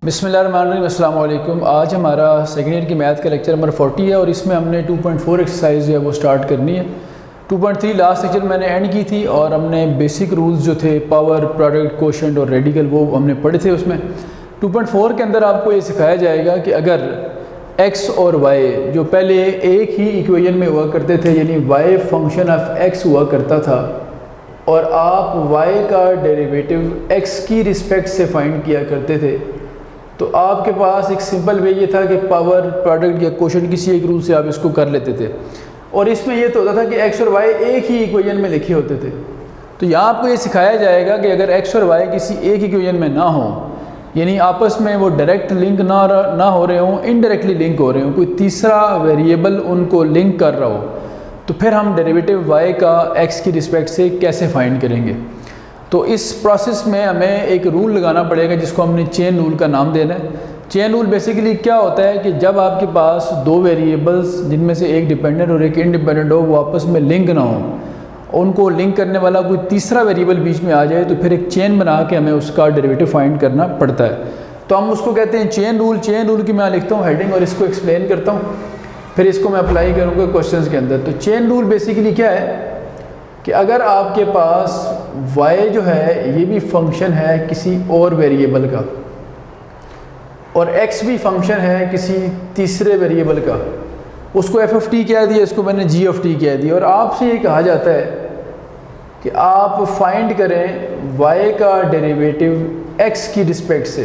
बिस्मिल्लाहिर्रहमानिर्रहीम, अस्सलाम वालेकुम। आज हमारा सेकेंड ईयर की मैथ का लेक्चर नंबर 40 है और इसमें हमने 2.4 एक्सरसाइज जो है वो स्टार्ट करनी है। 2.3 लास्ट लेक्चर मैंने एंड की थी और हमने बेसिक रूल्स जो थे पावर, प्रोडक्ट, कोशेंट और रेडिकल वो हमने पढ़े थे। उसमें 2.4 के अंदर आपको ये सिखाया जाएगा कि अगर x और y जो पहले एक ही इक्वेशन में हुआ करते थे, यानी y फंक्शन ऑफ x हुआ करता था और आप y का डेरिवेटिव x की रिस्पेक्ट से फाइंड किया करते थे, तो आपके पास एक सिंपल वे ये था कि पावर, प्रोडक्ट या कोशेंट किसी एक रूल से आप इसको कर लेते थे। और इसमें ये तो होता था कि x और y एक ही इक्वेशन में लिखे होते थे। तो यहाँ आपको ये सिखाया जाएगा कि अगर x और y किसी एक इक्वेशन में ना हो, यानी आपस में वो डायरेक्ट लिंक ना हो रहे हों, इनडायरेक्टली लिंक हो रहे हों, कोई तीसरा वेरिएबल उनको लिंक कर रहा हो, तो फिर हम डेरिवेटिव y का x की रिस्पेक्ट से कैसे फाइंड करेंगे। तो इस प्रोसेस में हमें एक रूल लगाना पड़ेगा जिसको हमने चेन रूल का नाम देना है। चेन रूल बेसिकली क्या होता है कि जब आपके पास दो वेरिएबल्स जिनमें से एक डिपेंडेंट और एक इंडिपेंडेंट हो, वो आपस में लिंक ना हो, उनको लिंक करने वाला कोई तीसरा वेरिएबल बीच में आ जाए, तो फिर एक चेन बना के हमें उसका डेरिवेटिव फाइंड करना पड़ता है। तो हम उसको कहते हैं चेन रूल। चेन रूल की मैं लिखता हूँ हेडिंग और इसको एक्सप्लेन करता हूँ, फिर इसको मैं अप्लाई करूँगा क्वेश्चन के अंदर। तो चेन रूल बेसिकली क्या है कि अगर आपके पास y जो है ये भी फंक्शन है किसी और वेरिएबल का और x भी फंक्शन है किसी तीसरे वेरिएबल का, उसको f ऑफ t कह दिया, इसको मैंने g ऑफ t कह दिया, और आपसे ये कहा जाता है कि आप फाइंड करें y का डेरिवेटिव x की रिस्पेक्ट से।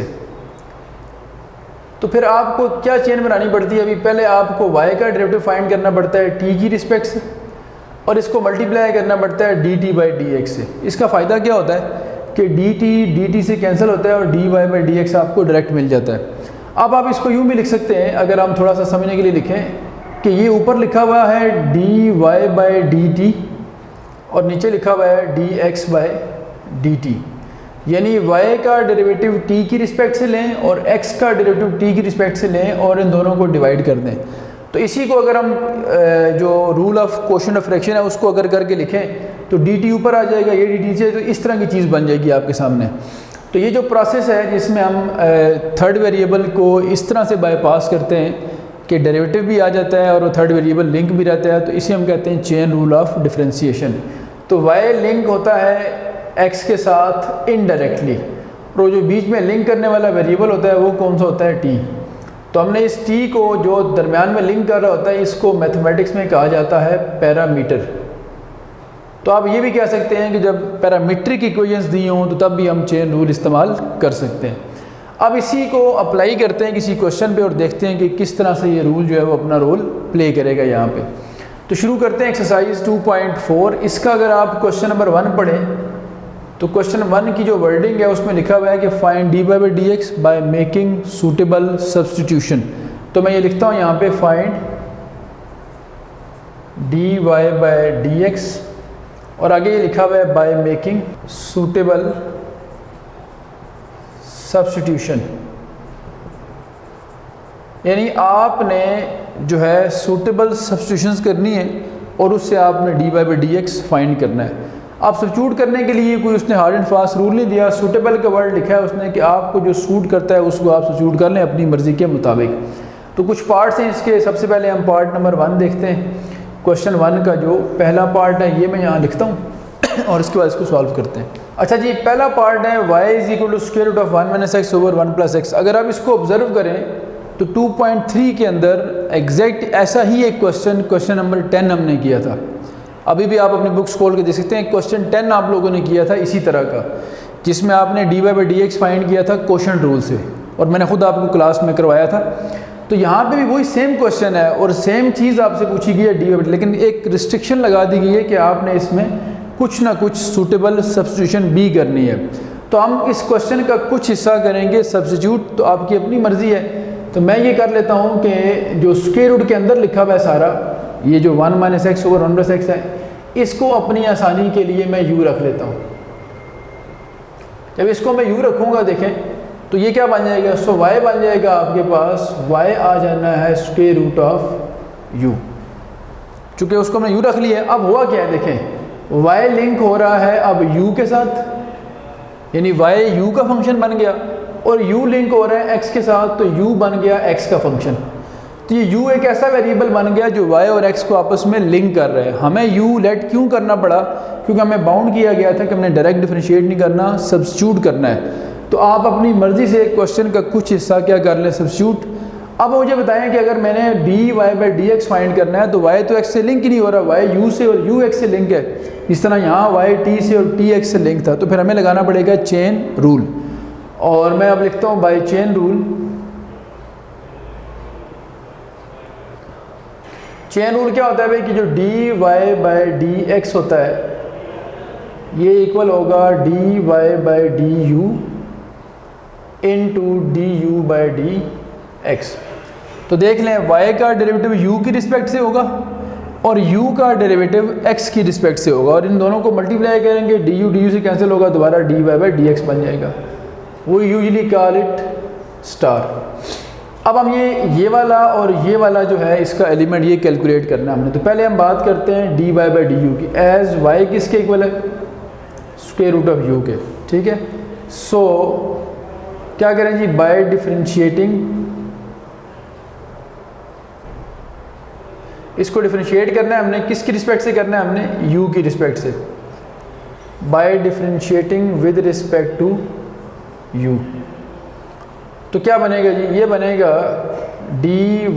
तो फिर आपको क्या चेन बनानी पड़ती है? अभी पहले आपको y का डेरिवेटिव फाइंड करना पड़ता है t की रिस्पेक्ट से और इसको मल्टीप्लाई करना पड़ता है dt बाई dx से। इसका फ़ायदा क्या होता है कि dt से कैंसिल होता है और dy बाई dx आपको डायरेक्ट मिल जाता है। अब आप इसको यूँ भी लिख सकते हैं, अगर हम थोड़ा सा समझने के लिए लिखें कि ये ऊपर लिखा हुआ है dy बाई dt और नीचे लिखा हुआ है dx बाई dt, यानी y का डेरिवेटिव t की रिस्पेक्ट से लें और x का डेरिवेटिव t की रिस्पेक्ट से लें और इन दोनों को डिवाइड कर दें। तो इसी को अगर हम जो rule of quotient of fraction है उसको अगर करके लिखें तो dt ऊपर आ जाएगा, ये dt नीचे, तो इस तरह की चीज़ बन जाएगी आपके सामने। तो ये जो प्रोसेस है जिसमें हम थर्ड वेरिएबल को इस तरह से बाईपास करते हैं कि डेरिवेटिव भी आ जाता है और वो थर्ड वेरिएबल लिंक भी रहता है, तो इसे हम कहते हैं चेन रूल ऑफ डिफरेंशिएशन। तो y लिंक होता है x के साथ इनडायरेक्टली, और जो बीच में लिंक करने वाला वेरिएबल होता है वो कौन सा होता है? t। तो हमने इस t को जो दरमियान में लिंक कर रहा होता है इसको मैथमेटिक्स में कहा जाता है पैरामीटर। तो आप ये भी कह सकते हैं कि जब पैरामीट्रिक इक्वेशंस दी हों तो तब भी हम चेन रूल इस्तेमाल कर सकते हैं। अब इसी को अप्लाई करते हैं किसी क्वेश्चन पे और देखते हैं कि किस तरह से ये रूल जो है वो अपना रोल प्ले करेगा यहाँ पे। तो शुरू करते हैं एक्सरसाइज 2.4। इसका अगर आप क्वेश्चन नंबर 1 पढ़ें तो क्वेश्चन 1 की जो वर्डिंग है उसमें लिखा हुआ है कि find dy by dx by making suitable substitution. तो मैं ये लिखता हूँ यहाँ पे फाइंड dy बाई dx और आगे ये लिखा हुआ है बाय मेकिंग सूटेबल सब्सटीट्यूशन, यानी आपने जो है सूटेबल सब्सटीट्यूशंस करनी है और उससे आपने dy बाई dx फाइंड करना है। आप सब्स्टिट्यूट करने के लिए कोई उसने हार्ड एंड फास्ट रूल नहीं दिया, सूटेबल का वर्ड लिखा है उसने कि आपको जो सूट करता है उसको आप सब्स्टिट्यूट कर लें अपनी मर्ज़ी के मुताबिक। तो कुछ पार्ट्स हैं इसके। सबसे पहले हम पार्ट नंबर 1 देखते हैं। क्वेश्चन 1 का जो पहला पार्ट है ये मैं यहाँ लिखता हूँ और इसके बाद इसको सॉल्व करते हैं। अच्छा जी, पहला पार्ट है y is equal to square root of 1 minus x over 1 plus x. अगर आप इसको ऑब्जर्व करें तो 2.3 के अंदर एग्जैक्ट ऐसा ही एक क्वेश्चन नंबर 10 हमने किया था। अभी भी आप अपनी बुक्स खोल के देख सकते हैं, क्वेश्चन 10 आप लोगों ने किया था इसी तरह का, जिसमें आपने dy बाई dx फाइंड किया था कोशेंट रूल से, और मैंने खुद आपको क्लास में करवाया था। तो यहाँ पे भी वही सेम क्वेश्चन है और सेम चीज़ आपसे पूछी गई है dy बाई, लेकिन एक रिस्ट्रिक्शन लगा दी गई है कि आपने इसमें कुछ ना कुछ सूटेबल सब्स्टिट्यूशन भी करनी है। तो हम इस क्वेश्चन का कुछ हिस्सा करेंगे सब्स्टिट्यूट, तो आपकी अपनी मर्ज़ी है। तो मैं ये कर लेता हूँ कि जो स्क्वायर रूट के अंदर लिखा हुआ है सारा, ये जो 1 minus x over 1 plus x है, इसको अपनी आसानी के लिए मैं यू रख लेता हूँ। जब इसको मैं यू रखूँगा, देखें तो ये क्या बन जाएगा, सो y बन जाएगा आपके पास, y आ जाना है स्क्वायर रूट ऑफ u। चूँकि उसको हमने u रख लिया है, अब हुआ क्या है देखें, y लिंक हो रहा है अब u के साथ, यानी y u का फंक्शन बन गया, और u लिंक हो रहा है x के साथ, तो u बन गया x का फंक्शन। तो ये u एक ऐसा वेरिएबल बन गया जो y और x को आपस में लिंक कर रहा है। हमें u लेट क्यों करना पड़ा, क्योंकि हमें बाउंड किया गया था कि हमने डायरेक्ट डिफरेंशिएट नहीं करना, सब्स्टिट्यूट करना है। तो आप अपनी मर्ज़ी से क्वेश्चन का कुछ हिस्सा क्या कर लें, सब्स्टिट्यूट। अब मुझे बताएं कि अगर मैंने dy/dx फाइंड करना है तो y तो x से लिंक ही नहीं हो रहा, y u से और u x से लिंक है, इस तरह यहाँ y t से और t x से लिंक था। तो फिर हमें लगाना पड़ेगा चेन रूल, और मैं अब लिखता हूँ by chain rule. Chain rule क्या होता है भाई कि जो dy/dx होता है ये इक्वल होगा dy/du इंटू du/dx। तो देख लें y का डेरिवेटिव u की रिस्पेक्ट से होगा और u का डेरिवेटिव x की रिस्पेक्ट से होगा, और इन दोनों को मल्टीप्लाई करेंगे, du से कैंसिल होगा, दोबारा dy/dx बन जाएगा। वो यूजली कॉल इट स्टार। अब हम ये वाला और ये वाला जो है इसका एलिमेंट ये कैलकुलेट करना है हमने। तो पहले हम बात करते हैं dy/du की, एज y किसके इक्वल है, स्क्वायर रूट ऑफ u के, ठीक है। सो क्या करें जी, बाय डिफरेंशिएटिंग, इसको डिफरेंशिएट करना है हमने, किसकी रिस्पेक्ट से करना है हमने, u की रिस्पेक्ट से, by differentiating with respect to u। तो क्या बनेगा जी, ये बनेगा dy/du,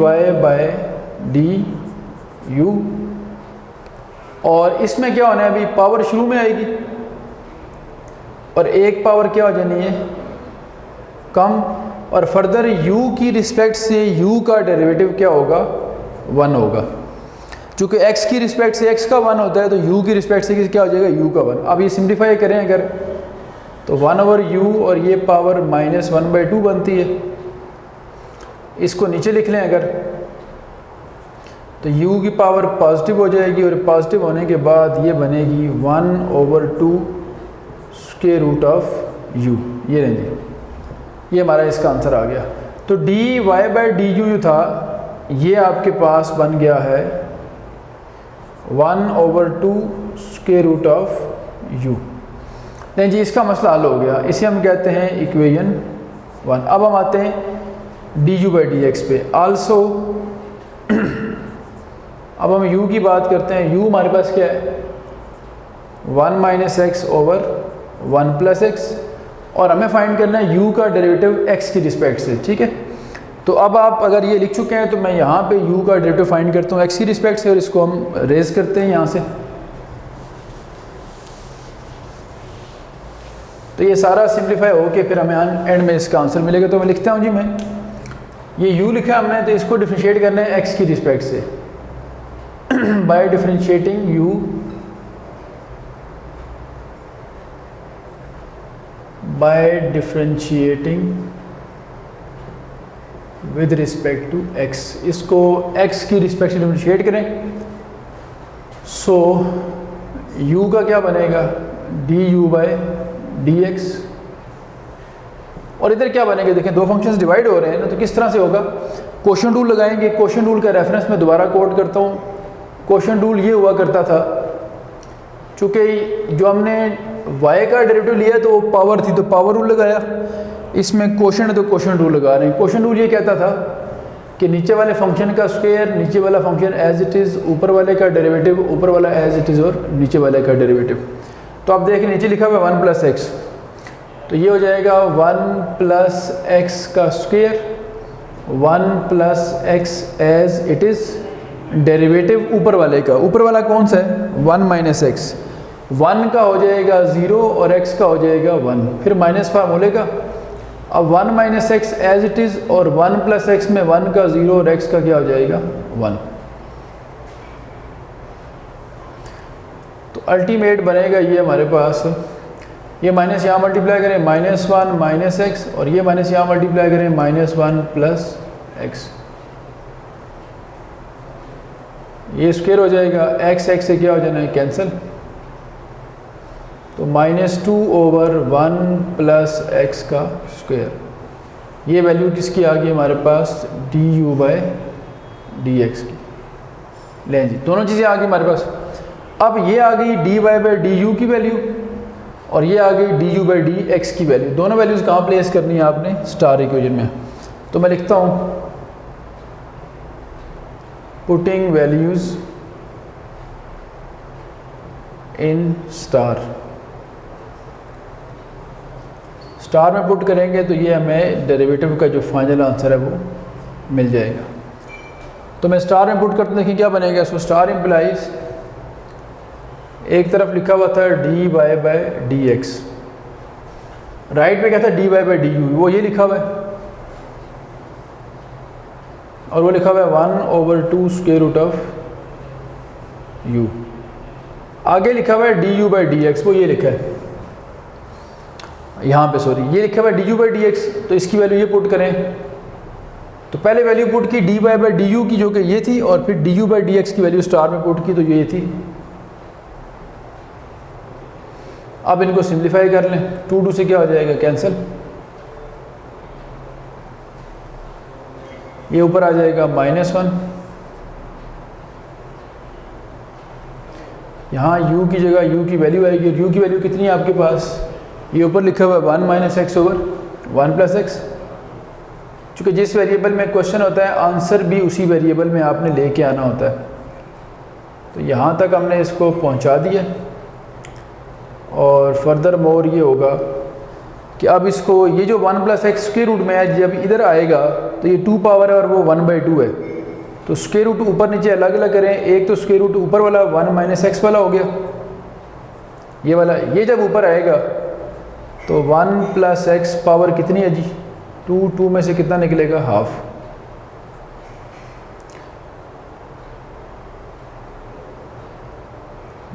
और इसमें क्या होना है, अभी पावर शुरू में आएगी और एक पावर क्या हो जानी है, कम, और फर्दर u की रिस्पेक्ट से u का डेरिवेटिव क्या होगा, 1 होगा। चूँकि x की रिस्पेक्ट से x का 1 होता है तो u की रिस्पेक्ट से क्या हो जाएगा, u का 1। अब ये सिंप्लीफाई करें अगर, तो 1/u और ये पावर -1/2 बनती है। इसको नीचे लिख लें अगर, तो u की पावर पॉजिटिव हो जाएगी, और पॉजिटिव होने के बाद ये बनेगी 1/2 स्क्वायर रूट ऑफ u। ये रहेंगे, ये हमारा इसका आंसर आ गया। तो dy/du जो था ये आपके पास बन गया है 1/2 स्क्वायर रूट ऑफ u। नहीं जी, इसका मसला हल हो गया, इसे हम कहते हैं इक्वेशन 1। अब हम आते हैं du/dx पे। आल्सो अब हम u की बात करते हैं। u हमारे पास क्या है, 1 - x ओवर 1 + x, और हमें फाइंड करना है u का डेरिवेटिव x की रिस्पेक्ट से, ठीक है। तो अब आप अगर ये लिख चुके हैं तो मैं यहाँ पे u का डेरिवेटिव फाइंड करता हूँ x की रिस्पेक्ट से, और इसको हम रेज करते हैं यहाँ से। तो ये सारा सिंप्लीफाई हो के फिर हमें एंड में इसका आंसर मिलेगा। तो मैं लिखता हूँ जी, मैं ये u लिखा हमने, तो इसको डिफरेंशिएट करना है x की रिस्पेक्ट से by differentiating u by differentiating with respect to x। इसको x की रिस्पेक्ट से डिफरेंशिएट करें, सो u का क्या बनेगा, du/dx, और इधर क्या बनेगा, देखें दो फंक्शंस डिवाइड हो रहे हैं ना, तो किस तरह से होगा, क्वोशंट रूल लगाएंगे। क्वोशंट रूल का रेफरेंस मैं दोबारा कोट करता हूँ। क्वोशंट रूल ये हुआ करता था, चूँकि जो हमने y का डेरिवेटिव लिया तो वो पावर थी, तो पावर रूल लगाया। इसमें क्वोशंट है तो क्वोशंट रूल लगा रहे हैं। क्वोशंट रूल ये कहता था कि नीचे वाले फंक्शन का स्क्वायर, नीचे वाला फंक्शन एज इट इज़, ऊपर वाले का डेरिवेटिव, ऊपर वाला एज इट इज़, और नीचे वाले का डेरिवेटिव। तो आप देखें नीचे लिखा हुआ 1 + x, तो ये हो जाएगा 1 + x का square, 1 + x as it is, derivative ऊपर वाले का, ऊपर वाला कौन सा है, 1 - x, 1 का हो जाएगा 0 और x का हो जाएगा 1, फिर माइनस फार्मूले का। अब 1 - x एज इट इज़, और 1 + x में 1 का 0 और x का क्या हो जाएगा 1। तो अल्टीमेट बनेगा ये हमारे पास, ये माइनस यहाँ मल्टीप्लाई करें -1 - x, और ये माइनस यहाँ मल्टीप्लाई करें -1 + x, ये स्क्वायर हो जाएगा, x से क्या हो जाना है कैंसिल, तो -2/1 + x का स्क्वायर। ये वैल्यू किसकी आ गई हमारे पास, D you by D x की। लें जी, दोनों चीज़ें आ गई हमारे पास। अब ये आ गई d Y by d u की वैल्यू और ये आ गई d you by D x की वैल्यू। दोनों वैल्यूज़ कहाँ प्लेस करनी है आपने, स्टार इक्वेशन में। तो मैं लिखता हूँ putting values in star. Star में पुट करेंगे तो ये हमें डेरिवेटिव का जो फाइनल आंसर है वो मिल जाएगा। तो मैं स्टार में पुट करते देखिए क्या बनेगा। सो स्टार इम्प्लाइज, एक तरफ लिखा हुआ था d Y by D x, right पे क्या था d Y by d u, वो ये लिखा हुआ है और वो लिखा हुआ है 1/2 स्क्वायर रूट ऑफ यू। आगे लिखा हुआ है d you by D x, वो ये लिखा है यहाँ पे, सॉरी ये लिखा हुआ है d you by D x. तो इसकी वैल्यू ये पुट करें तो पहले वैल्यू पुट की d Y by d u की जो कि ये थी, और फिर d you by D x की वैल्यू स्टार में पुट की तो ये थी। अब इनको सिंप्लीफाई कर लें, 2 से क्या हो जाएगा, कैंसिल। ये ऊपर आ जाएगा -1, यहाँ u की जगह u की वैल्यू आएगी। u की वैल्यू कितनी है आपके पास, ये ऊपर लिखा हुआ है 1 - x ओवर 1 + x। चूँकि जिस वेरिएबल में क्वेश्चन होता है आंसर भी उसी वेरिएबल में आपने लेके आना होता है। तो यहाँ तक हमने इसको पहुँचा दिया और फर्दर मोर ये होगा कि अब इसको ये जो 1 + x स्क्वायर रूट में है जब इधर आएगा तो ये 2 पावर है और वो 1/2 है। तो स्क्वायर रूट ऊपर नीचे अलग अलग करें, एक तो स्क्वायर रूट ऊपर वाला 1 - x वाला हो गया ये वाला, ये जब ऊपर आएगा तो 1 + x पावर कितनी है जी, 2 में से कितना निकलेगा, हाफ।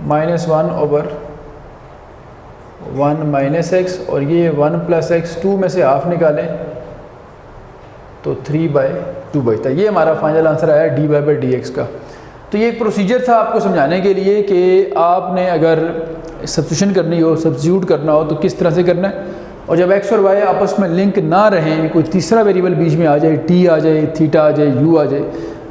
-1/1 - x और ये 1 + x 2 में से हाफ निकालें तो 3/2 बचता है। ये हमारा फाइनल आंसर आया d Y by D x का। तो ये एक प्रोसीजर था आपको समझाने के लिए कि आपने अगर सब्स्टिट्यूशन करनी हो, सब्स्टिट्यूट करना हो तो किस तरह से करना है। और जब x और y आपस में लिंक ना रहें, कोई तीसरा वेरिएबल बीच में आ जाए, t आ जाए, थीटा आ जाए, u आ जाए,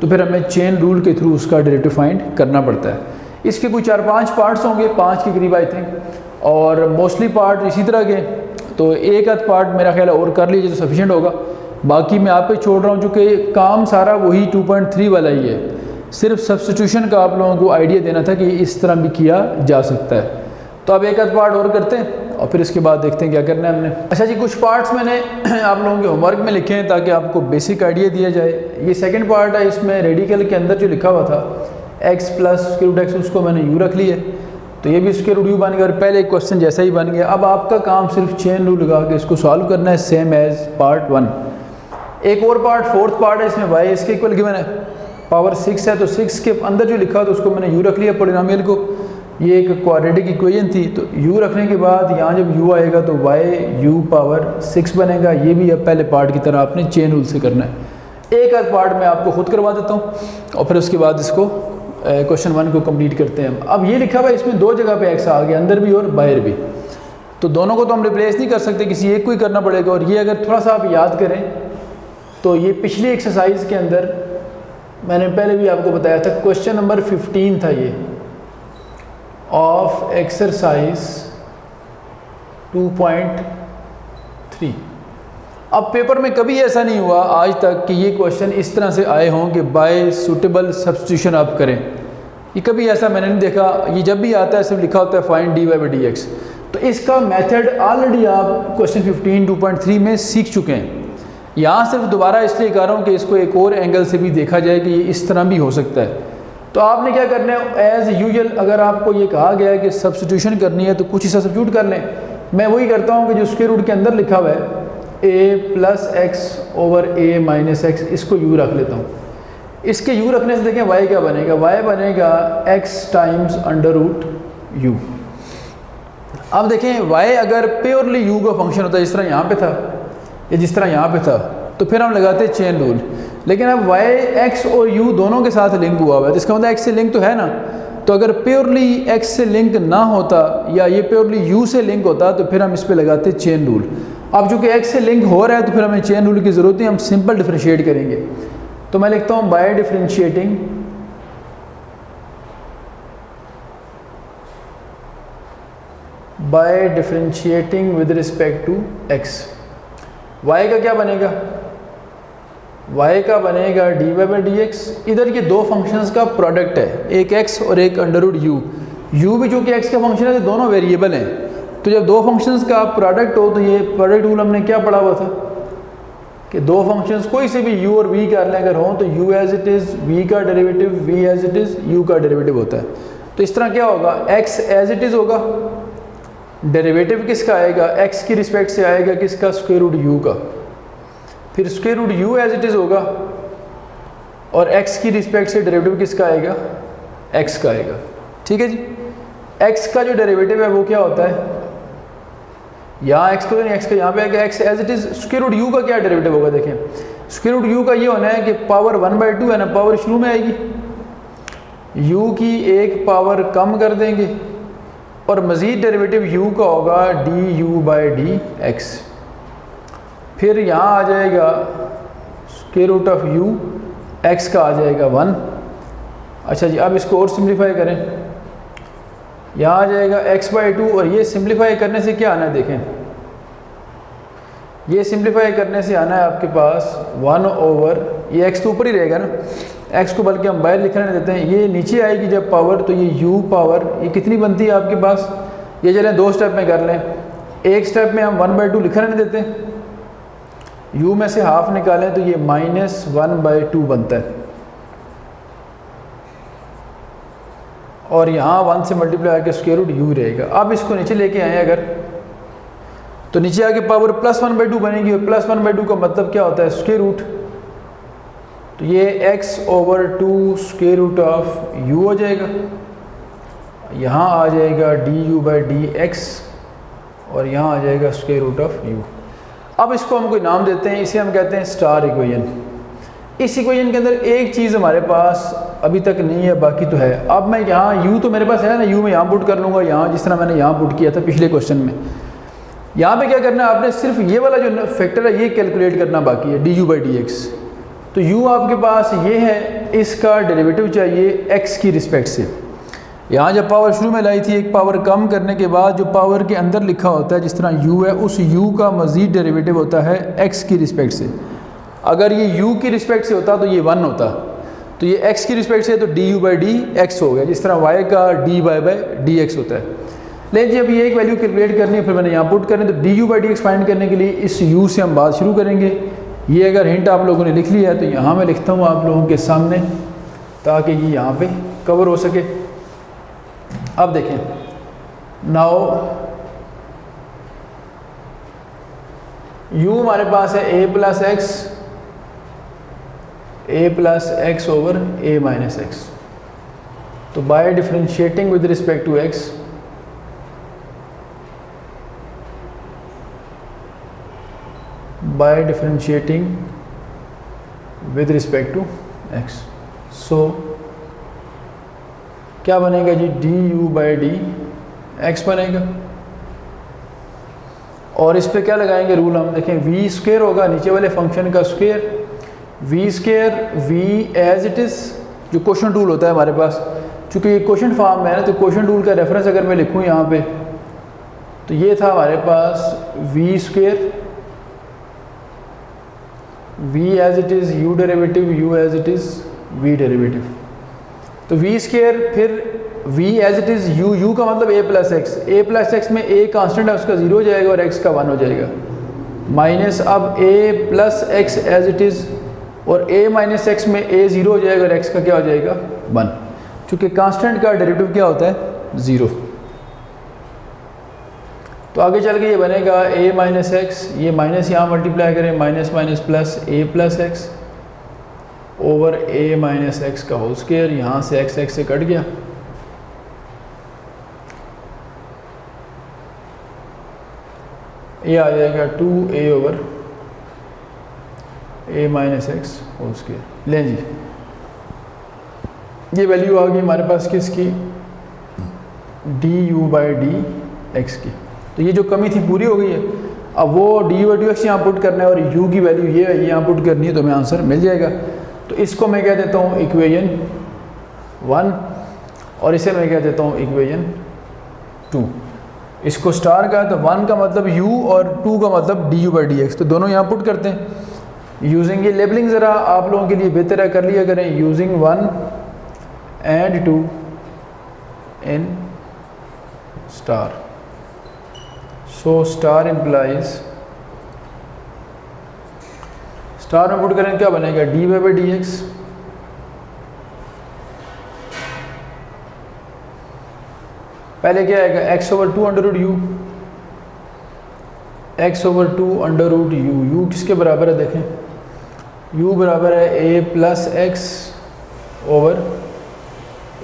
तो फिर हमें चेन रूल के थ्रू उसका डेरिवेटिव फाइंड करना पड़ता है। इसके कोई 4-5 पार्ट्स होंगे, 5 के करीब आई थिंक, और मोस्टली पार्ट इसी तरह के। तो एक आध पार्ट मेरा ख्याल है और कर लीजिए तो सफिशिएंट होगा। बाकी मैं आप पे छोड़ रहा हूँ चूँकि काम सारा वही 2.3 वाला ही है, सिर्फ सब्स्टिट्यूशन का आप लोगों को आइडिया देना था कि इस तरह भी किया जा सकता है। तो अब एक आध पार्ट और करते हैं और फिर इसके बाद देखते हैं क्या करना है हमने। अच्छा जी, कुछ पार्ट्स मैंने आप लोगों के होमवर्क में लिखे हैं ताकि आपको बेसिक आइडिया दिया जाए। ये सेकंड पार्ट है, इसमें रेडिकल के अंदर जो लिखा हुआ था x + स्क्वायर रूट x, उसको मैंने u रख लिया, तो ये भी स्क्वायर रूट u बन गया और पहले एक क्वेश्चन जैसा ही बन गया। अब आपका काम सिर्फ चेन रूल लगा के इसको सॉल्व करना है, सेम एज पार्ट 1। एक और पार्ट, फोर्थ पार्ट है, इसमें y इसके इक्वल गिवन है, पावर 6 है, तो 6 के अंदर जो लिखा तो उसको मैंने u रख लिया पॉलिनोमियल को। ये एक क्वाड्रेटिक इक्वेशन थी, तो u रखने के बाद यहाँ जब u आएगा तो y u पावर 6 बनेगा। ये भी अब पहले पार्ट की तरह आपने चेन रूल से करना है। एक आध पार्ट मैं आपको खुद करवा देता हूँ और फिर उसके बाद इसको क्वेश्चन 1 को कंप्लीट करते हैं। अब ये लिखा हुआ है इसमें 2 जगह पे x आ गया, अंदर भी और बाहर भी, तो दोनों को तो हम रिप्लेस नहीं कर सकते, किसी एक को ही करना पड़ेगा। और ये अगर थोड़ा सा आप याद करें तो ये पिछली एक्सरसाइज के अंदर मैंने पहले भी आपको बताया था, क्वेश्चन नंबर 15 था ये ऑफ एक्सरसाइज 2.3। अब पेपर में कभी ऐसा नहीं हुआ आज तक कि ये क्वेश्चन इस तरह से आए हों कि बाय सूटेबल सब्स्टिट्यूशन आप करें, ये कभी ऐसा मैंने नहीं देखा। ये जब भी आता है सिर्फ लिखा होता है find d Y by D x. तो इसका मेथड ऑलरेडी आप क्वेश्चन 15 2.3 में सीख चुके हैं। यहाँ सिर्फ दोबारा इसलिए कह रहा हूँ कि इसको एक और एंगल से भी देखा जाए कि ये इस तरह भी हो सकता है। तो आपने क्या करना है, एज़ यूजुअल अगर आपको ये कहा गया है कि सब्स्टिट्यूशन करनी है तो कुछ हिस्सा सब्स्टिट्यूट कर लें। मैं वही करता हूँ कि जो स्क्वायर रूट के अंदर लिखा हुआ है a + x over a - x, इसको u रख लेता हूँ। इसके u रखने से देखें y क्या बनेगा, y बनेगा x टाइम्स √u। अब देखें y अगर प्योरली u का फंक्शन होता है, जिस तरह यहाँ पे था या जिस तरह यहाँ पे था, तो फिर हम लगाते चेन रूल। लेकिन अब y x और u दोनों के साथ लिंक हुआ हुआ है, तो इसका मतलब x से लिंक तो है ना। तो अगर प्योरली x से लिंक ना होता या ये प्योरली u से लिंक होता तो फिर हम इस पे लगाते चेन रूल। अब चूँकि x से लिंक हो रहा है तो फिर हमें चेन रूल की ज़रूरत नहीं, हम सिंपल डिफरेंशिएट करेंगे। तो मैं लिखता हूँ by differentiating with respect to x, y का क्या बनेगा, y का बनेगा dy/dx। इधर ये दो फंक्शंस का प्रोडक्ट है, एक x और एक √u। u भी चूँकि x का फंक्शन है तो दोनों वेरिएबल हैं, तो जब दो फंक्शंस का प्रोडक्ट हो तो ये प्रोडक्ट रूल हमने क्या पढ़ा हुआ था कि दो फंक्शंस कोई से भी u और v कर लें अगर हों तो u as it is v का derivative v as it is u का डेरिवेटिव होता है। तो इस तरह क्या होगा, x एज इट इज़ होगा, डेरिवेटिव किसका आएगा, x की रिस्पेक्ट से आएगा किसका, स्क्वायर रूट u का, फिर square root u as it is होगा और x की रिस्पेक्ट से डेरिवेटिव किसका आएगा, x का आएगा। ठीक है जी, x का जो डेरिवेटिव है वो क्या होता है, यहाँ x को नहीं, x का यहाँ पे आएगा x as it is. Square root u का क्या डेरिवेटिव होगा, देखें स्क्वायर रूट u का ये होना है कि पावर 1/2 है ना, पावर शुरू में आएगी, u की एक पावर कम कर देंगे और मज़ीद डेरिवेटिव u का होगा du/dx। फिर यहाँ आ जाएगा square root of u, x का आ जाएगा 1। अच्छा जी, अब इसको और सिंप्लीफाई करें, यहाँ आ जाएगा x/2 और ये सिंप्लीफाई करने से क्या आना है, देखें ये सिंप्लीफाई करने से आना है आपके पास 1/, ये x तो ऊपर ही रहेगा ना, x को बल्कि हम बाहर लिखने देते हैं, ये नीचे आएगी जब पावर तो ये u पावर ये कितनी बनती है आपके पास, ये चलें दो स्टेप में कर लें। एक स्टेप में हम 1/2 लिखने देते हैं, u में से हाफ निकालें तो ये -1/2 बनता है और यहाँ 1 से मल्टीप्लाई करके स्क्वायर रूट u रहेगा। अब इसको नीचे लेके आए अगर तो नीचे आके पावर +1/2 बनेगी और +1/2 का मतलब क्या होता है, स्क्वायर रूट, तो ये x/2 square root of u हो जाएगा, यहाँ आ जाएगा du/dx और यहाँ आ जाएगा स्क्वायर रूट ऑफ u। अब इसको हम कोई नाम देते हैं, इसे हम कहते हैं स्टार इक्वेशन। इस इक्वेशन के अंदर एक चीज़ हमारे पास अभी तक नहीं है, बाकी तो है। अब मैं यहाँ u तो मेरे पास है ना, u में यहाँ पुट कर लूँगा, यहाँ जिस तरह मैंने यहाँ पुट किया था पिछले क्वेश्चन में। यहाँ पे क्या करना है आपने, सिर्फ ये वाला जो फैक्टर है ये कैलकुलेट करना बाकी है, du/dx। तो u आपके पास ये है, इसका डेरिवेटिव चाहिए x की रिस्पेक्ट से। यहाँ जब पावर शुरू में लाई थी, एक पावर कम करने के बाद जो पावर के अंदर लिखा होता है जिस तरह u है, उस u का मज़ीद डेरिवेटिव होता है x की रिस्पेक्ट से। अगर ये u की रिस्पेक्ट से होता तो ये 1 होता, तो ये x की रिस्पेक्ट से तो du/dx हो गया, जिस तरह y का dy/dx होता है। लेकिन जी अभी एक वैल्यू कैलकुलेट करनी है, फिर मैंने यहाँ पुट करनी, तो du/dx फाइंड करने के लिए इस u से हम बात शुरू करेंगे। ये अगर हिंट आप लोगों ने लिख लिया है तो यहाँ मैं लिखता हूँ आप लोगों के सामने ताकि ये यहाँ पे कवर हो सके। अब देखें, नाउ u हमारे पास है a plus x over a minus x। तो by differentiating with respect to x, by differentiating with respect to x, so क्या बनेगा जी, du/dx बनेगा। और इस पे क्या लगाएंगे रूल, हम देखें v स्क्वायर होगा नीचे वाले फंक्शन का square, v square v as it is, जो क्वेश्चन टूल होता है हमारे पास, चूँकि ये क्वेश्चन फॉर्म में है ना, तो क्वेश्चन टूल का रेफरेंस अगर मैं लिखूँ यहाँ पे तो ये था हमारे पास v square, v as it is u derivative, u as it is v derivative. तो v स्क्वायर फिर v as it is u का मतलब a प्लस x में a कांस्टेंट है उसका 0 हो जाएगा और x का 1 हो जाएगा, माइनस अब a plus x as it is और a माइनस x में a 0 हो जाएगा और x का क्या हो जाएगा 1, चूँकि कांस्टेंट का डेरिवेटिव क्या होता है 0। तो आगे चल के ये बनेगा a माइनस एक्स, ये माइनस यहाँ मल्टीप्लाई करें, minus minus plus a plus x over a minus x का होल स्क्वायर, यहाँ से x से कट गया, ये आ जाएगा 2a over a minus x whole square. लें जी, ये वैल्यू आ गई हमारे पास किसकी, du/dx की। तो ये जो कमी थी पूरी हो गई है। अब वो dy/dx यहाँ पुट करना है और u की वैल्यू ये है, यहाँ पुट करनी है, तो हमें आंसर मिल जाएगा। तो इसको मैं कह देता हूँ इक्वेशन 1 और इसे मैं कह देता हूँ इक्वेशन 2। इसको स्टार का, तो 1 का मतलब u और 2 का मतलब du/dx, तो दोनों यहाँ पुट करते हैं यूजिंग ये लेबलिंग ज़रा आप लोगों के लिए बेहतर है, कर लिया करें, using 1 and 2 in star. So star implies, star में पुट करें क्या बनेगा, dy/dx पहले क्या आएगा, x/2 under root u, x/2 under root u, u किसके बराबर है देखें, u बराबर है a plus x over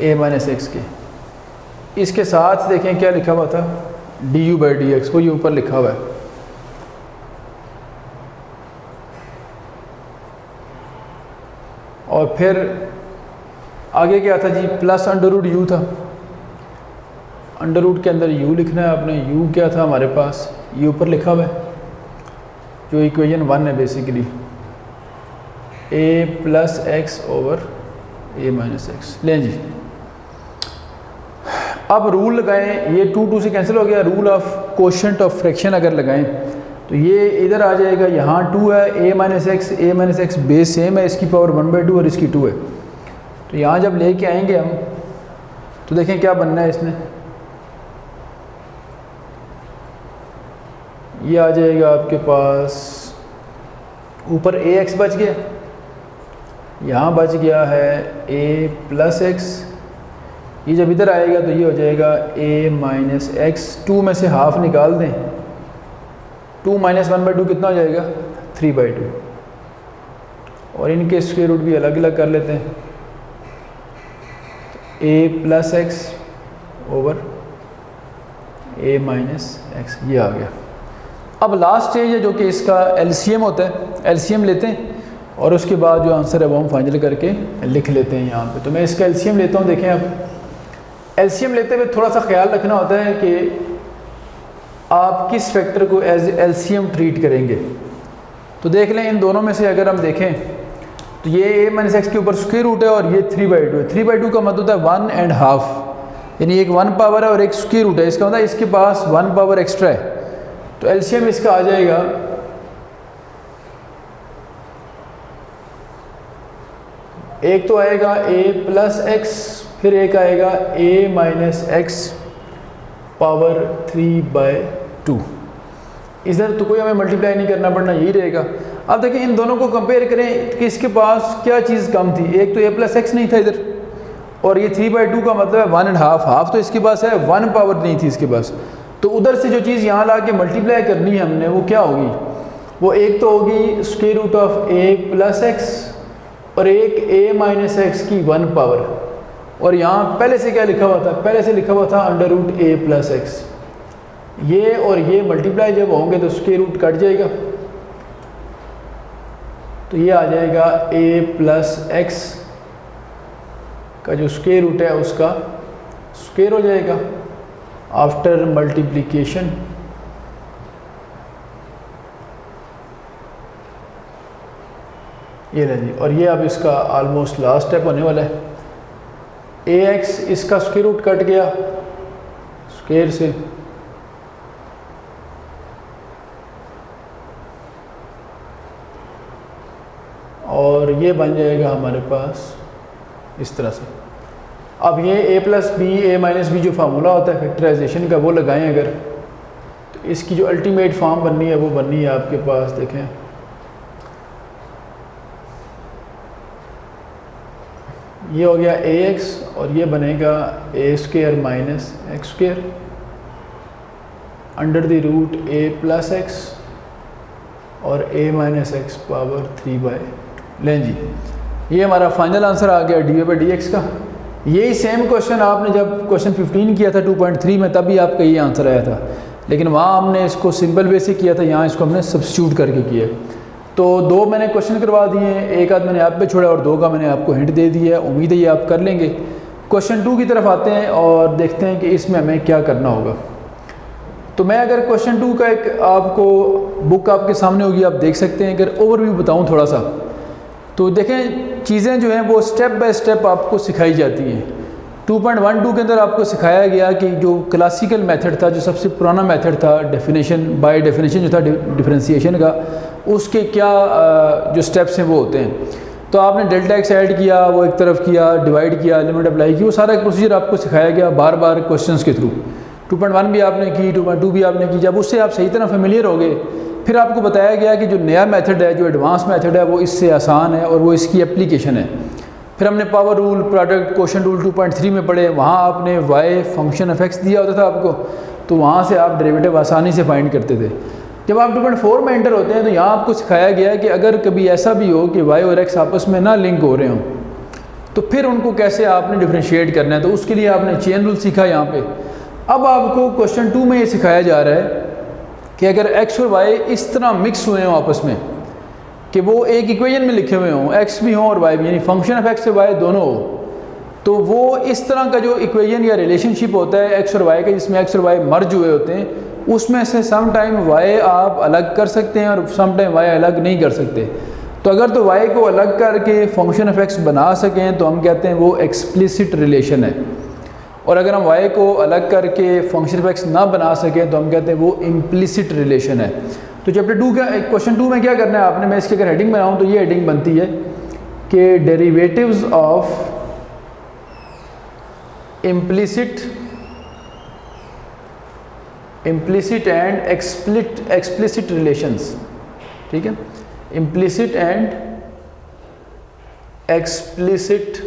a minus x के। इसके साथ देखें क्या लिखा हुआ था, du/dx, वो ये ऊपर लिखा हुआ है। और फिर आगे क्या था जी, प्लस अंडर रूट u था, अंडर रूट के अंदर u लिखना है आपने, u क्या था हमारे पास, ये ऊपर लिखा हुआ है, जो इक्वेशन 1 है basically, a plus x over a minus x. लें जी, अब रूल लगाएं, ये 2 से कैंसिल हो गया, rule of quotient of fraction अगर लगाएं तो ये इधर आ जाएगा, यहाँ 2 है, a minus x base same है, इसकी पावर 1/2 और इसकी 2 है। तो यहाँ जब लेके आएंगे हम, तो देखें क्या बनना है इसमें, ये आ जाएगा आपके पास, ऊपर ax बच गया, यहाँ बच गया है a प्लस एक्स, ये जब इधर आएगा तो ये हो जाएगा a माइनस एक्स, 2 में से हाफ निकाल दें, 2 माइनस 1/2 कितना हो जाएगा, 3/2, और इनके स्क्वायर रूट भी अलग अलग कर लेते हैं, a plus x over a minus x, ये आ गया। अब लास्ट स्टेज है जो कि इसका एलसीएम होता है, एलसीएम लेते हैं और उसके बाद जो आंसर है वो हम फाइनल करके लिख लेते हैं यहाँ पे। तो मैं इसका एलसीएम लेता हूँ, देखें आप, एलसीएम लेते हुए थोड़ा सा ख्याल रखना होता है कि आप किस फैक्टर को एज एलसीएम ट्रीट करेंगे। तो देख लें, इन दोनों में से अगर हम देखें तो ये a माइनस एक्स के ऊपर स्क्वायर रूट है और ये 3/2 है, 3/2 का मतलब होता है 1.5, यानी एक 1 पावर है और एक स्क्वायर रूट है, इसका मतलब इसके पास 1 पावर एक्स्ट्रा है। तो एलसीएम इसका आ जाएगा, एक तो आएगा a प्लस एक्स, फिर एक आएगा a माइनस एक्स पावर 3/2। इधर तो कोई हमें मल्टीप्लाई नहीं करना पड़ना, यही रहेगा। अब देखिए इन दोनों को कंपेयर करें कि इसके पास क्या चीज़ कम थी, एक तो a प्लस एक्स नहीं था इधर, और ये 3/2 का मतलब है 1.5, हाफ तो इसके पास है, 1 पावर नहीं थी इसके पास। तो उधर से जो चीज़ यहाँ ला के मल्टीप्लाई करनी है हमने, वो क्या होगी, वो एक तो होगी square root of a plus x और एक a माइनस एक्स की 1 पावर, और यहाँ पहले से क्या लिखा हुआ था, पहले से लिखा हुआ था under root a plus x. ये और ये मल्टीप्लाई जब होंगे तो स्क्वायर रूट कट जाएगा, तो ये आ जाएगा a प्लस एक्स का जो स्क्वायर रूट है उसका स्क्वायर हो जाएगा आफ्टर मल्टीप्लिकेशन। ये रहा जी, और ये अब इसका ऑलमोस्ट लास्ट स्टेप होने वाला है। ax इसका स्क्वायर रूट कट गया स्क्वायर से, और ये बन जाएगा हमारे पास इस तरह से। अब ये a plus b a minus b जो फार्मूला होता है फैक्टराइजेशन का, वो लगाएं अगर, तो इसकी जो अल्टीमेट फॉर्म बननी है वो बननी है आपके पास, देखें ये हो गया ax और ये बनेगा a square minus x square under the root a plus x और a माइनस एक्स पावर 3/2। लें जी, ये हमारा फाइनल आंसर आ गया dy/dx का। यही सेम क्वेश्चन आपने जब क्वेश्चन 15 किया था 2.3 में, तभी आपका ये आंसर आया था, लेकिन वहाँ हमने इसको सिंपल वे से किया था, यहाँ इसको हमने सब्स्टिट्यूट करके किया। तो 2 मैंने क्वेश्चन करवा दिए हैं, एक आध मैंने आप पे छोड़ा और 2 का मैंने आपको हिंट दे दिया है। उम्मीद है ये आप कर लेंगे। क्वेश्चन 2 की तरफ आते हैं और देखते हैं कि इसमें हमें क्या करना होगा। तो मैं अगर क्वेश्चन 2 का एक आपको बुक आपके सामने होगी, आप देख सकते हैं। अगर ओवरव्यू बताऊं थोड़ा सा, तो देखें चीज़ें जो हैं वो स्टेप बाय स्टेप आपको सिखाई जाती हैं। 2.12 के अंदर आपको सिखाया गया कि जो क्लासिकल मेथड था, जो सबसे पुराना मेथड था डेफिनेशन बाय डेफिनेशन जो था डिफरेंशिएशन का, उसके क्या जो स्टेप्स हैं वो होते हैं। तो आपने डेल्टा एक्स ऐड किया, वो एक तरफ किया, डिवाइड किया, लिमिट अप्लाई की, वो सारा एक प्रोसीजर आपको सिखाया गया बार बार क्वेश्चंस के थ्रू। 2.1 भी आपने की, 2.2 भी आपने की। जब उससे आप सही तरह फेमिलियर हो गए, फिर आपको बताया गया कि जो नया मेथड है, जो एडवांस मेथड है, वो इससे आसान है और वो इसकी एप्लीकेशन है। फिर हमने power rule, product, quotient rule 2.3 में पढ़े। वहाँ आपने वाई फंक्शन ऑफ एक्स दिया होता था आपको, तो वहाँ से आप डेरिवेटिव आसानी से फाइंड करते थे। जब आप 2.4 में एंटर होते हैं तो यहाँ आपको सिखाया गया है कि अगर कभी ऐसा भी हो कि वाई और एक्स आपस में ना लिंक हो रहे हों, तो फिर उनको कैसे आपने डिफ्रेंशिएट करना है। तो उसके लिए आपने चेन रूल सीखा यहाँ पे। अब आपको क्वेश्चन 2 में ये सिखाया जा रहा है कि अगर एक्स और वाई इस तरह मिक्स हुए हों आपस में कि वो एक इक्वेशन में लिखे हुए हों, एक्स भी हों और वाई भी, यानी फंक्शन ऑफ एक्स और वाई दोनों हो, तो वो इस तरह का जो इक्वेशन या रिलेशनशिप होता है एक्स और वाई का, जिसमें एक्स और वाई मर्ज हुए होते हैं, उसमें से सम टाइम वाई आप अलग कर सकते हैं और सम टाइम वाई अलग नहीं कर सकते। तो अगर तो वाई को अलग करके फंक्शन ऑफ एक्स बना सकें तो हम कहते हैं वो एक्सप्लिसिट रिलेशन है, और अगर हम वाई को अलग करके फंक्शन ऑफ एक्स ना बना सकें तो हम कहते हैं वो इम्प्लिसिट रिलेशन है। तो चैप्टर 2 का क्वेश्चन 2 में क्या करना है आपने, मैं इसकी अगर हेडिंग बनाऊँ तो ये हेडिंग बनती है कि derivatives of implicit and explicit relations. ठीक है, इम्प्लिसिट एंड एक्सप्लिसिट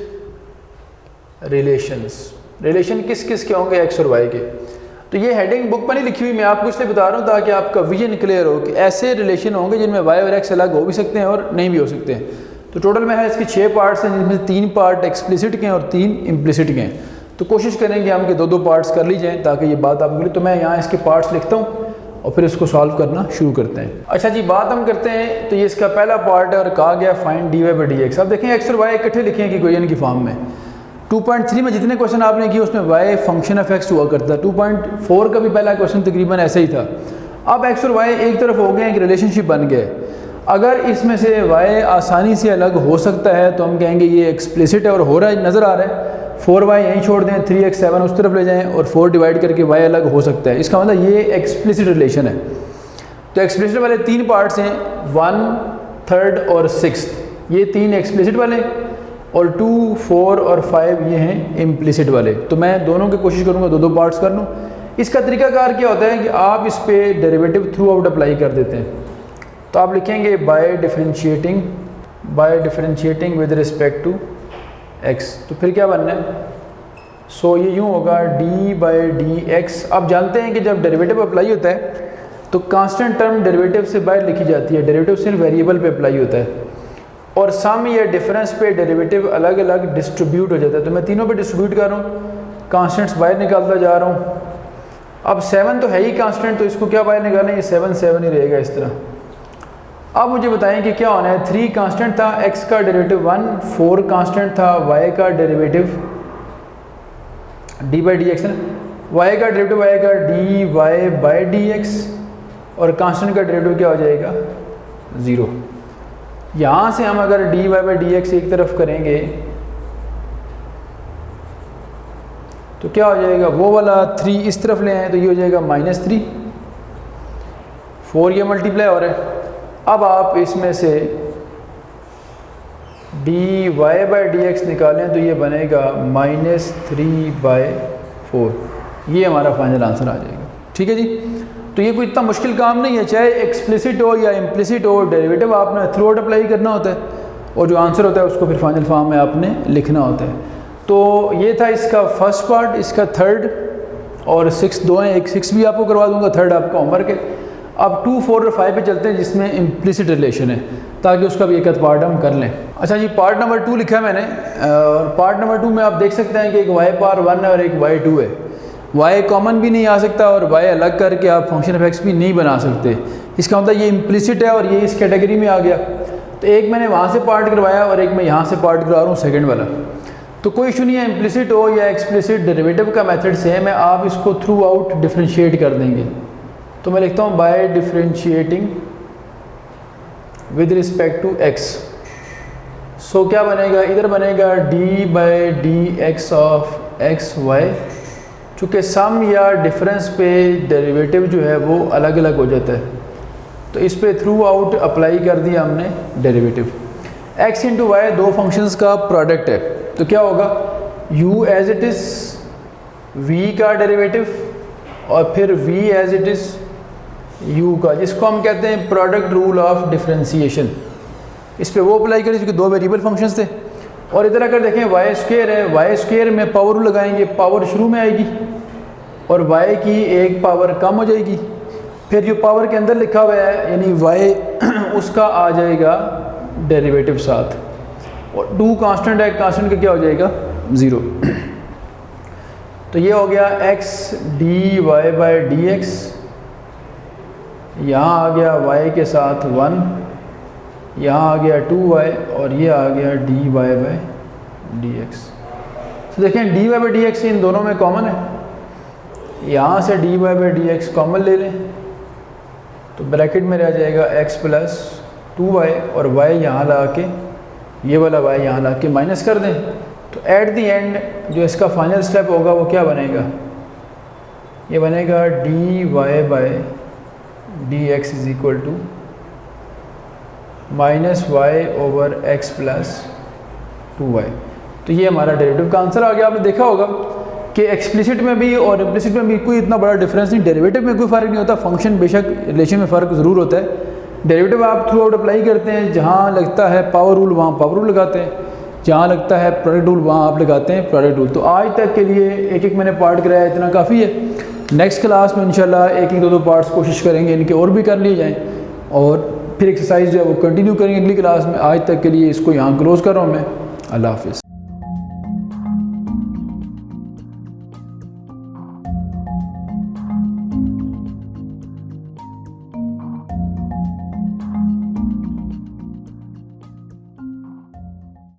रिलेशन किस किस के होंगे, एक्स और वाई के। तो ये हेडिंग बुक पर नहीं लिखी हुई, मैं आपको इसलिए बता रहा हूँ ताकि आपका विजन क्लियर हो कि ऐसे रिलेशन होंगे जिनमें वाई और एक्स अलग हो भी सकते हैं और नहीं भी हो सकते हैं। तो टोटल में है इसके 6 पार्ट्स हैं, जिनमें 3 पार्ट एक्सप्लिसिट के हैं और 3 इम्प्लिसिट के हैं। तो कोशिश करेंगे हम कि 2-2 पार्ट्स कर ली जाएँ ताकि ये बात आपको मिले। तो मैं यहाँ इसके पार्ट्स लिखता हूँ और फिर इसको सॉल्व करना शुरू करते हैं। अच्छा जी, बात हम करते हैं। तो ये इसका पहला पार्ट है और कहा गया find d Y by D x. अब देखें एक्स और वाई इकट्ठे लिखे हैं कि इक्वेशन की फॉर्म में। 2.3 में जितने क्वेश्चन आपने किए उसमें वाई फंक्शन ऑफ एक्स हुआ करता है। 2.4 का भी पहला क्वेश्चन तकरीबन ऐसा ही था। अब एक्स और वाई एक तरफ हो गए, एक रिलेशनशिप बन गए। अगर इसमें से वाई आसानी से अलग हो सकता है तो हम कहेंगे ये एक्सप्लिसिट है, और हो रहा है, नज़र आ रहा है। 4y यहीं छोड़ दें, 3x 7 उस तरफ ले जाएं और 4 डिवाइड करके y अलग हो सकता है। इसका मतलब ये एक्सप्लिसिट रिलेशन है। तो एक्सप्लिसिट वाले 3 पार्ट्स हैं, 1, 3rd और 6th। ये 3 एक्सप्लिसिट वाले, और 2, 4 और 5 ये हैं इम्प्लिसिट वाले। तो मैं दोनों की कोशिश करूँगा 2-2 पार्ट्स कर लूँ। इसका तरीकाकार क्या होता है कि आप इस पर डेरिवेटिव थ्रू आउट अप्लाई कर देते हैं। तो आप लिखेंगे by differentiating with respect to x। तो फिर क्या बनना है, सो ये यूँ होगा d बाई डी एक्स। आप जानते हैं कि जब डेरिवेटिव अप्लाई होता है तो कांस्टेंट टर्म डेरिवेटिव से बाहर लिखी जाती है, डेरिवेटिव सिर्फ वेरिएबल पे अप्लाई होता है, और सम या डिफरेंस पे डेरिवेटिव अलग अलग डिस्ट्रीब्यूट हो जाता है। तो मैं तीनों पे डिस्ट्रीब्यूट कर रहा हूँ, कांस्टेंट्स बाहर निकालता जा रहा हूँ। अब 7 तो है ही कांस्टेंट, तो इसको क्या बाहर निकालना है, ये 7 ही रहेगा इस तरह। अब मुझे बताएं कि क्या होना है। 3 कांस्टेंट था, x का डेरिवेटिव 1, 4 कांस्टेंट था, y का derivative d by D x, y का डेरिवेटिव आएगा dy बाई डी एक्स, और कांस्टेंट का डेरिवेटिव क्या हो जाएगा, 0। यहाँ से हम अगर dy बाई डी एक्स एक तरफ करेंगे तो क्या हो जाएगा, वो वाला 3 इस तरफ ले आए तो ये हो जाएगा -3, 4 ये मल्टीप्लाई हो रहा है। अब आप इसमें से dy बाई डी एक्स निकालें तो ये बनेगा -3/4। ये हमारा फाइनल आंसर आ जाएगा। ठीक है जी। तो ये कोई इतना मुश्किल काम नहीं है, चाहे एक्सप्लिसिट हो या इम्प्लिसिट हो, डेरिवेटिव आपने थ्रू आउट अप्लाई करना होता है और जो आंसर होता है उसको फिर फाइनल फॉर्म में आपने लिखना होता है। तो ये था इसका फर्स्ट पार्ट। इसका 3rd और 6th दो हैं, एक 6 भी आपको करवा दूंगा, 3rd आपका होमवर्क है। अब 2, 4 और 5 पे चलते हैं जिसमें इम्प्लिसिट रिलेशन है, ताकि उसका भी एक आध पार्ट हम कर लें। अच्छा जी, पार्ट नंबर 2 लिखा है मैंने, और पार्ट नंबर 2 में आप देख सकते हैं कि एक y पावर 1 है और एक y2 है। y कॉमन भी नहीं आ सकता और y अलग करके आप फंक्शन ऑफ x भी नहीं बना सकते। इसका मतलब ये इम्प्लिसिट है और ये इस कैटेगरी में आ गया। तो एक मैंने वहाँ से पार्ट करवाया और एक मैं यहाँ से पार्ट करवा रहा हूँ, सेकेंड वाला। तो कोई इशू नहीं है, इम्प्लिसिट हो या एक्सप्लिसिट, डेरिवेटिव का मेथड सेम है, आप इसको थ्रू आउट डिफ्रेंशिएट कर देंगे। तो मैं लिखता हूँ by differentiating with respect to X. So क्या बनेगा, इधर बनेगा D by D X of X Y. चूँकि सम या डिफरेंस पे डेरिवेटिव जो है वो अलग अलग हो जाता है, तो इस पे थ्रू आउट अप्लाई कर दिया हमने डेरिवेटिव। x इंटू वाई दो फंक्शंस का प्रोडक्ट है, तो क्या होगा u as it is v का डेरिवेटिव और फिर v as it is u का, जिसको हम कहते हैं प्रोडक्ट रूल ऑफ डिफरेंशिएशन। इस पे वो अप्लाई करें क्योंकि दो वेरिएबल फंक्शंस थे। और इधर अगर देखें वाई स्क्वायर है, वाई स्क्वायर में पावर रूल लगाएंगे, पावर शुरू में आएगी और y की एक पावर कम हो जाएगी, फिर जो पावर के अंदर लिखा हुआ है यानी y उसका आ जाएगा डेरिवेटिव साथ, और 2 कांस्टेंट है, कांस्टेंट का क्या हो जाएगा 0। तो ये हो गया x d Y by D x, यहाँ आ गया y के साथ 1, यहाँ आ गया 2y और ये आ गया D Y by D x. तो देखें D Y by D X इन दोनों में कॉमन है, यहाँ से D Y by D X common ले लें तो ब्रैकेट में रह जाएगा x प्लस 2y और y यहाँ ला के, ये वाला y यहाँ ला के माइनस कर दें। तो एट दी एंड जो इसका फाइनल स्टेप होगा वो क्या बनेगा, ये बनेगा d Y by D x is equal to minus y over x plus 2y। तो ये हमारा डेरिवेटिव का आंसर आ गया। आपने देखा होगा कि एक्सप्लिसिट में भी और इम्प्लिसिट में भी कोई इतना बड़ा डिफरेंस नहीं, डेरिवेटिव में कोई फ़र्क नहीं होता, फंक्शन बेशक रिलेशन में फ़र्क ज़रूर होता है। डेरिवेटिव आप थ्रू आउट अप्लाई करते हैं, जहाँ लगता है पावर रूल वहाँ पावर रूल लगाते हैं, जहाँ लगता है प्रोडक्ट रूल वहाँ आप लगाते हैं प्रोडक्ट रूल। तो आज तक के लिए एक एक मैंने पार्ट कराया, इतना काफ़ी है। नेक्स्ट क्लास में इंशाल्लाह एक एक दो पार्ट्स कोशिश करेंगे इनके और भी कर लिए जाएँ, और फिर एक्सरसाइज जो है वो कंटिन्यू करेंगे अगली क्लास में। आज तक के लिए इसको यहाँ क्लोज़ कर रहा हूँ मैं। अल्लाह हाफ़िज़।